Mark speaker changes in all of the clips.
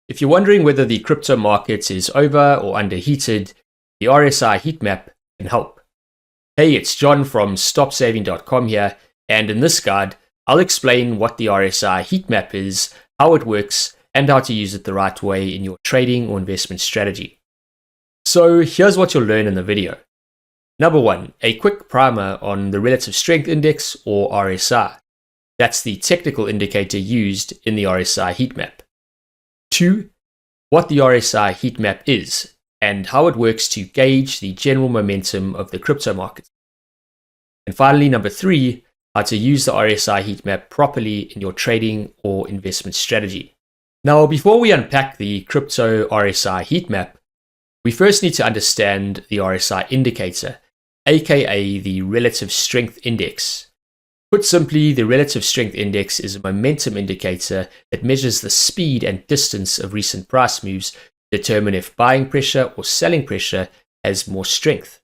Speaker 1: If you're wondering whether the crypto market is over or underheated, the RSI Heatmap can help. Hey, it's John from StopSaving.com here, and in this guide, I'll explain what the RSI Heatmap is, how it works, and how to use it the right way in your trading or investment strategy. So here's what you'll learn in the video. Number 1, a quick primer on the Relative Strength Index, or RSI. That's the technical indicator used in the RSI Heatmap. 2, what the RSI Heatmap is and how it works to gauge the general momentum of the crypto market. And finally, number 3, how to use the RSI Heatmap properly in your trading or investment strategy. Now, before we unpack the Crypto RSI Heatmap, we first need to understand the RSI indicator, aka the Relative Strength Index. Put simply, the Relative Strength Index is a momentum indicator that measures the speed and distance of recent price moves to determine if buying pressure or selling pressure has more strength.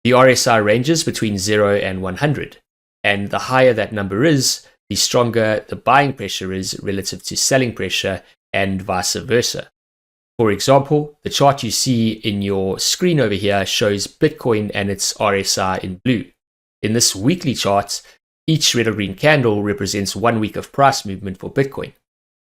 Speaker 1: The RSI ranges between 0 and 100, and the higher that number is, the stronger the buying pressure is relative to selling pressure, and vice versa. For example, the chart you see in your screen over here shows Bitcoin and its RSI in blue. In this weekly chart, each red or green candle represents 1 week of price movement for Bitcoin.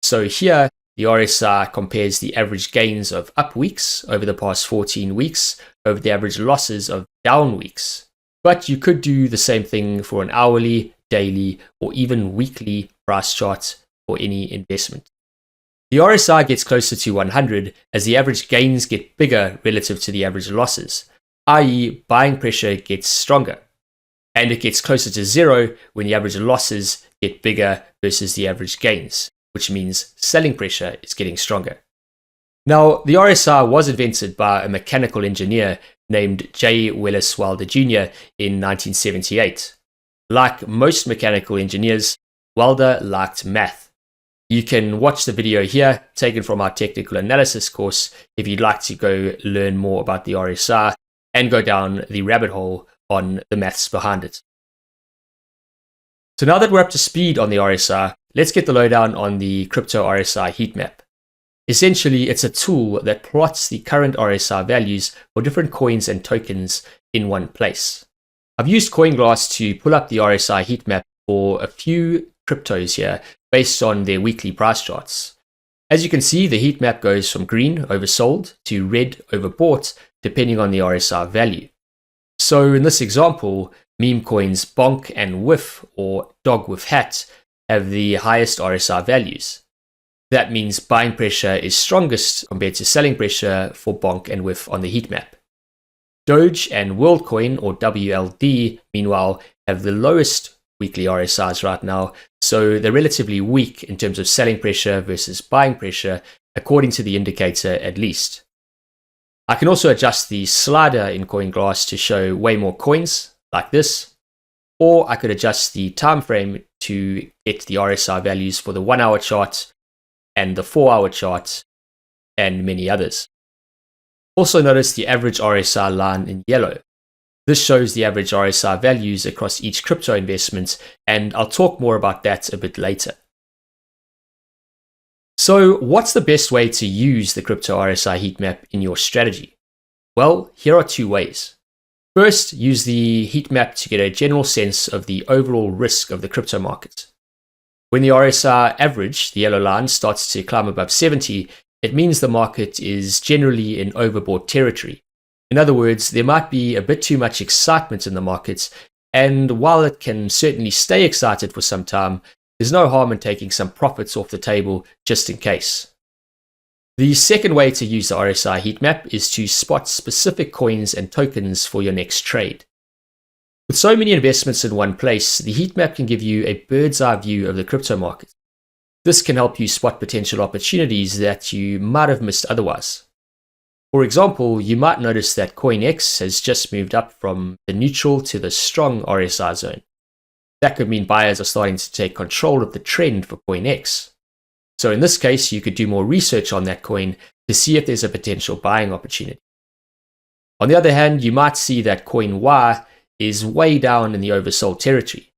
Speaker 1: So here, the RSI compares the average gains of up weeks over the past 14 weeks over the average losses of down weeks. But you could do the same thing for an hourly, daily, or even weekly price chart for any investment. The RSI gets closer to 100 as the average gains get bigger relative to the average losses, i.e. buying pressure gets stronger. And it gets closer to 0 when the average losses get bigger versus the average gains, which means selling pressure is getting stronger. Now, the RSI was invented by a mechanical engineer named J. Willis Wilder Jr. in 1978. Like most mechanical engineers, Wilder liked math. You can watch the video here, taken from our technical analysis course, if you'd like to go learn more about the RSI and go down the rabbit hole on the maths behind it. So now that we're up to speed on the RSI, let's get the lowdown on the Crypto RSI Heatmap. Essentially, it's a tool that plots the current RSI values for different coins and tokens in one place. I've used CoinGlass to pull up the RSI Heatmap for a few cryptos here based on their weekly price charts. As you can see, the heat map goes from green oversold to red overbought depending on the RSI value. So in this example, meme coins Bonk and Whiff, or Dog with Hat, have the highest RSI values. That means buying pressure is strongest compared to selling pressure for Bonk and Whiff on the heat map. Doge and WorldCoin, or WLD, meanwhile, have the lowest weekly RSIs right now, so they're relatively weak in terms of selling pressure versus buying pressure, according to the indicator at least. I can also adjust the slider in CoinGlass to show way more coins, like this, or I could adjust the time frame to get the RSI values for the 1 hour chart and the 4 hour chart, and many others. Also notice the average RSI line in yellow. This shows the average RSI values across each crypto investment, and I'll talk more about that a bit later. So what's the best way to use the Crypto RSI Heatmap in your strategy? Well, here are 2 ways. First, use the heatmap to get a general sense of the overall risk of the crypto market. When the RSI average, the yellow line, starts to climb above 70, it means the market is generally in overbought territory. In other words, there might be a bit too much excitement in the markets, and while it can certainly stay excited for some time, there's no harm in taking some profits off the table just in case. The second way to use the RSI Heatmap is to spot specific coins and tokens for your next trade. With so many investments in one place, the heatmap can give you a bird's eye view of the crypto market. This can help you spot potential opportunities that you might have missed otherwise. For example, you might notice that CoinX has just moved up from the neutral to the strong RSI zone. That could mean buyers are starting to take control of the trend for CoinX. So in this case, you could do more research on that coin to see if there's a potential buying opportunity. On the other hand, you might see that coin Y is way down in the oversold territory.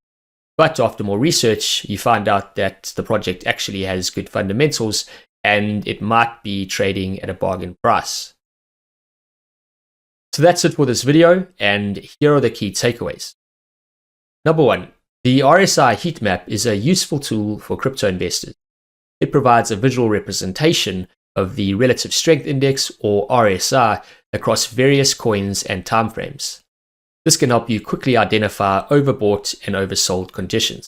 Speaker 1: But after more research, you find out that the project actually has good fundamentals and it might be trading at a bargain price. So that's it for this video, and here are the key takeaways. Number 1, the RSI Heatmap is a useful tool for crypto investors. It provides a visual representation of the Relative Strength Index, or RSI, across various coins and timeframes. This can help you quickly identify overbought and oversold conditions.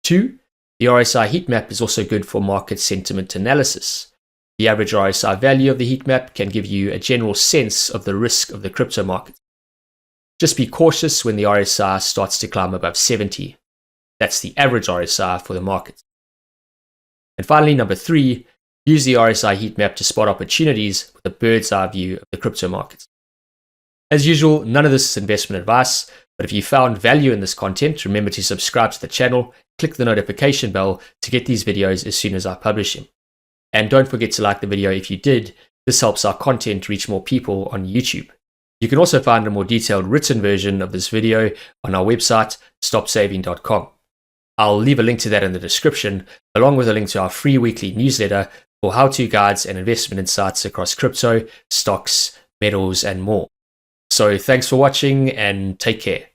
Speaker 1: 2, the RSI Heatmap is also good for market sentiment analysis. The average RSI value of the heatmap can give you a general sense of the risk of the crypto market. Just be cautious when the RSI starts to climb above 70. That's the average RSI for the market. And finally, number 3, use the RSI heatmap to spot opportunities with a bird's eye view of the crypto market. As usual, none of this is investment advice, but if you found value in this content, remember to subscribe to the channel, click the notification bell to get these videos as soon as I publish them. And don't forget to like the video if you did. This helps our content reach more people on YouTube. You can also find a more detailed written version of this video on our website, stopsaving.com. I'll leave a link to that in the description, along with a link to our free weekly newsletter for how-to guides and investment insights across crypto, stocks, metals, and more. So thanks for watching and take care.